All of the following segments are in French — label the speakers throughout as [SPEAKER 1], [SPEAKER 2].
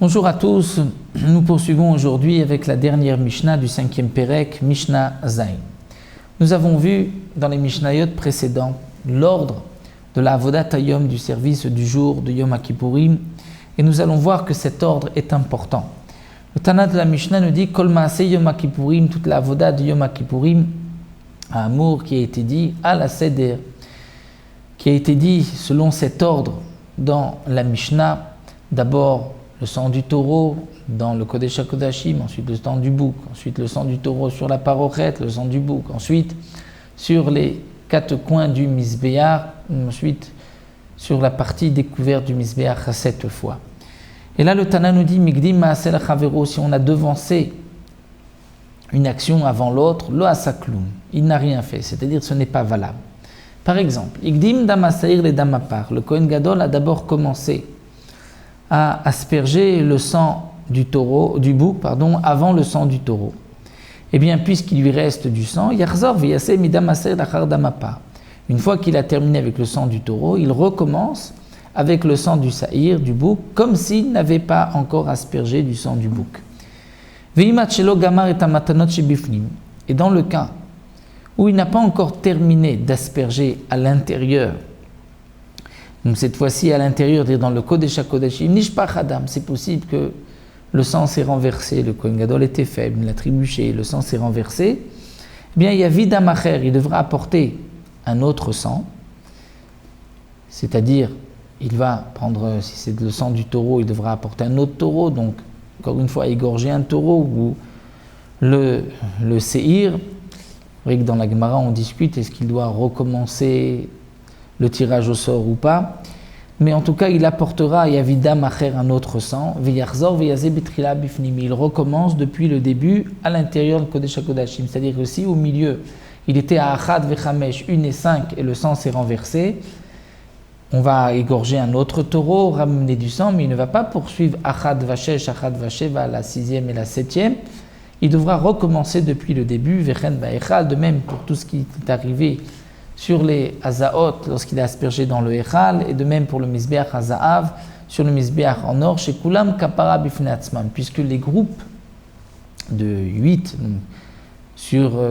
[SPEAKER 1] Bonjour à tous, nous poursuivons aujourd'hui avec la dernière Mishnah du 5e Pérek, Mishnah Zayin. Nous avons vu dans les Mishnayot précédents l'ordre de la Avodat Hayom, du service du jour de Yom Kippourim, et nous allons voir que cet ordre est important. Le Tana de la Mishnah nous dit Kol Maaseh Yom Kippourim, toute la Avodat de Yom Kippourim, à Amour, qui a été dit à la Seder, qui a été dit selon cet ordre dans la Mishnah, d'abord le sang du taureau dans le Kodesh HaKodashim, ensuite le sang du bouc, ensuite le sang du taureau sur la parochet, le sang du bouc, ensuite sur les quatre coins du Misbéach, ensuite sur la partie découverte du Misbéach à 7 fois. Et là le Tana nous dit Migdim Maaseh Chavero, si on a devancé une action avant l'autre, lo asakloum, il n'a rien fait, c'est-à-dire ce n'est pas valable. Par exemple, Igdim Damasair le Damapar, le Kohen Gadol a d'abord commencé à asperger le sang du bouc, avant le sang du taureau. Eh bien, puisqu'il lui reste du sang, Yarzor v'yaseh midamaser lachar damapar. Une fois qu'il a terminé avec le sang du taureau, il recommence avec le sang du saïr, du bouc, comme s'il n'avait pas encore aspergé du sang du bouc. V'imat shelo gamar et amatanot shebifnim. Et dans le cas où il n'a pas encore terminé d'asperger à l'intérieur, donc cette fois-ci à l'intérieur, dans le Kodesh HaKodashim, Nishpach Adam, c'est possible que le sang s'est renversé, le Kohen Gadol était faible, il a trébuché, le sang s'est renversé, eh bien il y a Vidam Acher, il devra apporter un autre sang, c'est-à-dire il va prendre, si c'est le sang du taureau, il devra apporter un autre taureau, donc encore une fois égorger un taureau, ou le séhir. Vous voyez que dans la Gemara on discute, est-ce qu'il doit recommencer le tirage au sort ou pas, mais en tout cas il apportera Yavidam Acher un autre sang, Veyarzor Veyazeh Betrila Bifnim, il recommence depuis le début à l'intérieur de Kodesh HaKodashim, c'est-à-dire que si au milieu il était à Achad Vechamesh 1 et 5 et le sang s'est renversé, on va égorger un autre taureau, ramener du sang, mais il ne va pas poursuivre Achad Vashesh, Achad Vasheva, la 6e et la 7e, il devra recommencer depuis le début, Vechen Baechal, de même pour tout ce qui est arrivé sur les Hazaot lorsqu'il a aspergé dans le Echal, et de même pour le Misbeach Hazaav, sur le Misbeach en or, chez Kulam Kapara Bifnatzman, puisque les groupes de 8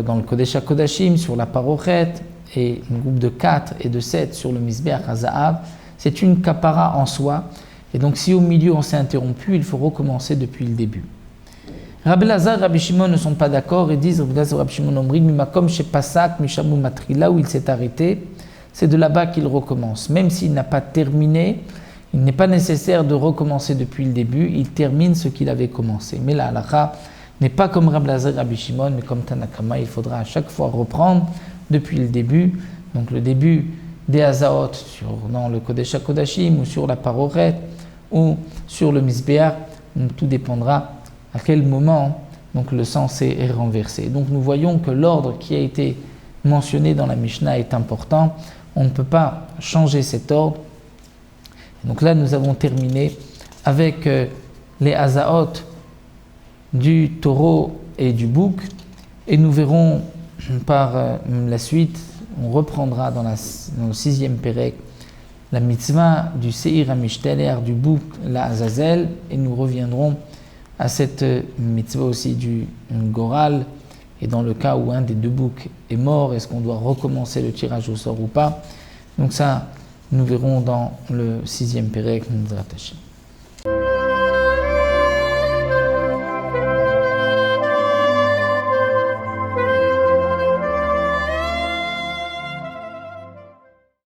[SPEAKER 1] dans le Kodesh HaKodashim, sur la Parochet, et un groupe de 4 et de 7 sur le Misbeach Hazaav, c'est une Kapara en soi, et donc si au milieu on s'est interrompu, il faut recommencer depuis le début. Rabbi Lazar et Rabbi Shimon ne sont pas d'accord et disent Rabbi Lazar et Rabbi Shimon Omrim Mimakom chez Pasak Mishamou Matri, là où il s'est arrêté, c'est de là-bas qu'il recommence. Même s'il n'a pas terminé, il n'est pas nécessaire de recommencer depuis le début, il termine ce qu'il avait commencé. Mais la halakha n'est pas comme Rabbi Lazar et Rabbi Shimon, mais comme Tanakama, il faudra à chaque fois reprendre depuis le début. Donc le début des Hazaot dans le Kodesh HaKodashim ou sur la Parochet ou sur le Misbeach, tout dépendra à quel moment donc, le sang s'est renversé. Donc nous voyons que l'ordre qui a été mentionné dans la Mishnah est important. On ne peut pas changer cet ordre. Donc là, nous avons terminé avec les Hazaot du taureau et du bouc. Et nous verrons par la suite, on reprendra dans le 6e Pérek, la mitzvah du Seir HaMishteler, du bouc, la Azazel, et nous reviendrons à cette mitzvah aussi du Goral, et dans le cas où un des deux boucs est mort, est-ce qu'on doit recommencer le tirage au sort ou pas? Donc ça, nous verrons dans le 6e Pérek, Mizrat Hashem.